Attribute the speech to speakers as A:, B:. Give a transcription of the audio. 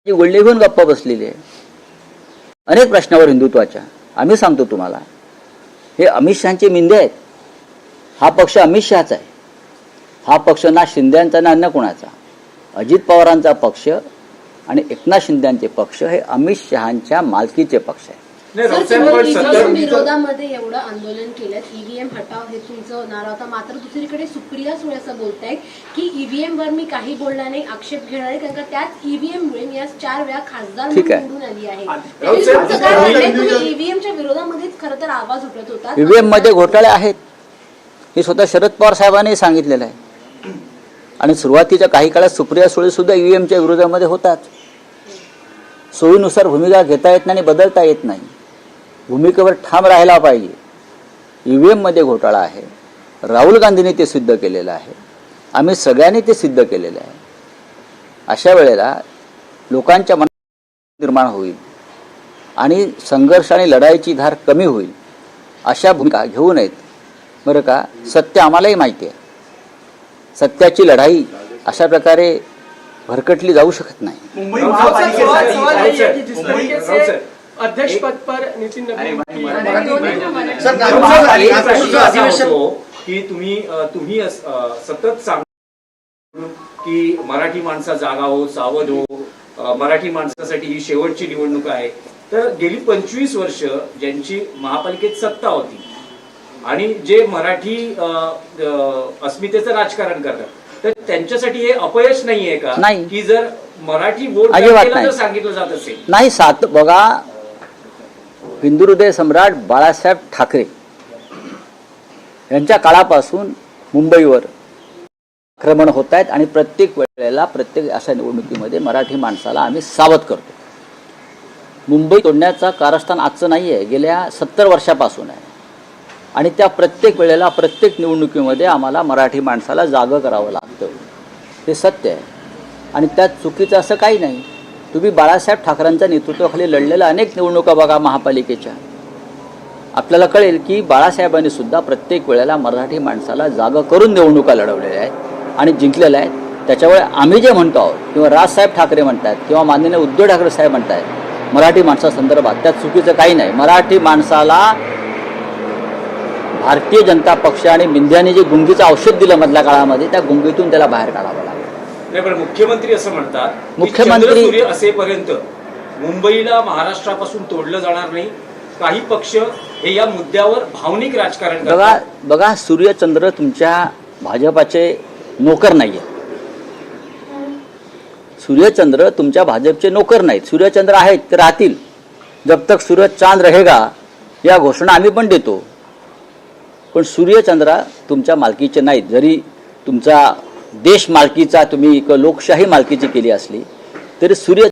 A: जी गुळणी घेऊन गप्पा बसलेली आहे अनेक प्रश्नावर हिंदुत्वाच्या. आम्ही सांगतो तुम्हाला, हे अमित शहाचे मिंदे आहेत. हा पक्ष अमित शहाचा आहे. हा पक्ष ना शिंदेचा ना अन्य कोणाचा. अजित पवारांचा पक्ष आणि एकनाथ शिंदेचे पक्ष हे अमित शहांच्या मालकीचे पक्ष आहे.
B: विरोधामध्ये एवढं आंदोलन केलं, ईव्हीएम हटाव हे तुमचं नारा होता. मात्र दुसरीकडे सुप्रिया सुळे असं बोलतायत की ईव्हीएम वर मी काही बोलणार नाही, आक्षेप घेणार नाही, कारण का त्याच ईव्हीएम मुळे मी आज 4 वेळा खासदार निवडून आली आहे. ईव्हीएमच्या विरोधामध्येच खरं तर आवाज उठत होता.
A: ईव्हीएम मध्ये घोटाळे आहेत हे स्वतः शरद पवार साहेबांनी सांगितलेलं आहे. आणि सुरुवातीच्या काही काळात सुप्रिया सुळे सुद्धा ईव्हीएमच्या विरोधामध्ये होतात. सोयीनुसार भूमिका घेता येत नाही आणि बदलता येत नाही. भूमिकेवर ठाम राहायला पाहिजे. ईव्हीएम मध्ये घोटाळा आहे. राहुल गांधींनी ते सिद्ध केलेलं आहे. आम्ही सगळ्यांनी ते सिद्ध केलेलं आहे. अशा वेळेला लोकांच्या मनात निर्माण होईल आणि संघर्ष आणि लढाईची धार कमी होईल. अशा भूमिका घेऊ नयेत. बरं का, सत्य आम्हालाही माहिती आहे. सत्याची लढाई अशा प्रकारे भरकटली जाऊ शकत नाही.
C: अध्यक्ष पद पर नितीन
D: की तुम्ही सतत सांग की मराठी माणसा जागा हो, सावध हो, मराठी माणसासाठी ही शेवटची निवडणूक आहे. तर गेली 25 वर्ष ज्यांची महापालिकेत सत्ता होती आणि जे मराठी अस्मितेचं राजकारण करतात, तर त्यांच्यासाठी हे अपयश नाहीये का?
A: नाही.
D: की जर मराठी वोट सांगितलं जात असेल
A: नाही. बघा, हिंदू हृदय सम्राट बाळासाहेब ठाकरे यांच्या काळापासून मुंबईवर आक्रमण होत आहेत आणि प्रत्येक वेळेला प्रत्येक अशा निवडणुकीमध्ये मराठी माणसाला आम्ही सावध करतो. मुंबई तोडण्याचा कारस्थान आजचं नाही आहे, गेल्या 70 वर्षापासून आहे. आणि त्या प्रत्येक वेळेला प्रत्येक निवडणुकीमध्ये आम्हाला मराठी माणसाला जागं करावं लागतं. हे सत्य आहे आणि त्यात चुकीचं असं काही नाही. तुम्ही बाळासाहेब ठाकरेंच्या नेतृत्वाखाली लढलेल्या अनेक निवडणुका बघा महापालिकेच्या. आपल्याला कळेल की बाळासाहेबांनी सुद्धा प्रत्येक वेळेला मराठी माणसाला जागं करून निवडणुका लढवलेल्या आहेत आणि जिंकलेल्या आहेत. त्याच्यामुळे आम्ही जे म्हणतो आहोत किंवा राजसाहेब ठाकरे म्हणतात किंवा माननीय उद्धव ठाकरे साहेब म्हणतात मराठी माणसासंदर्भात, त्यात चुकीचं काही नाही. मराठी माणसाला भारतीय जनता पक्ष आणि मिंद्याने जे गुंगीचं औषध दिलं मधल्या काळामध्ये, त्या गुंगीतून त्याला बाहेर काढावं लागलं.
D: नाही, पण मुख्यमंत्री असं म्हणतात,
A: मुख्यमंत्री
D: सूर्य असेपर्यंत मुंबईला महाराष्ट्रापासून तोडलं जाणार नाही. काही पक्ष हे या मुद्द्यावर भावनिक राजकारण करतात.
A: बघा, सूर्यचंद्र तुमच्या भाजपाचे नोकर नाहीये. सूर्यचंद्र तुमच्या भाजपचे नोकर नाहीत. सूर्यचंद्र आहेत ते राहतील. जब तक सूरज चांद रहेगा या घोषणा आम्ही पण देतो. पण सूर्यचंद्र तुमच्या मालकीचे नाहीत. जरी तुमचा देश मालकीचा तुम्ही लोकशाही मालकीची केली असली तरी सूर्य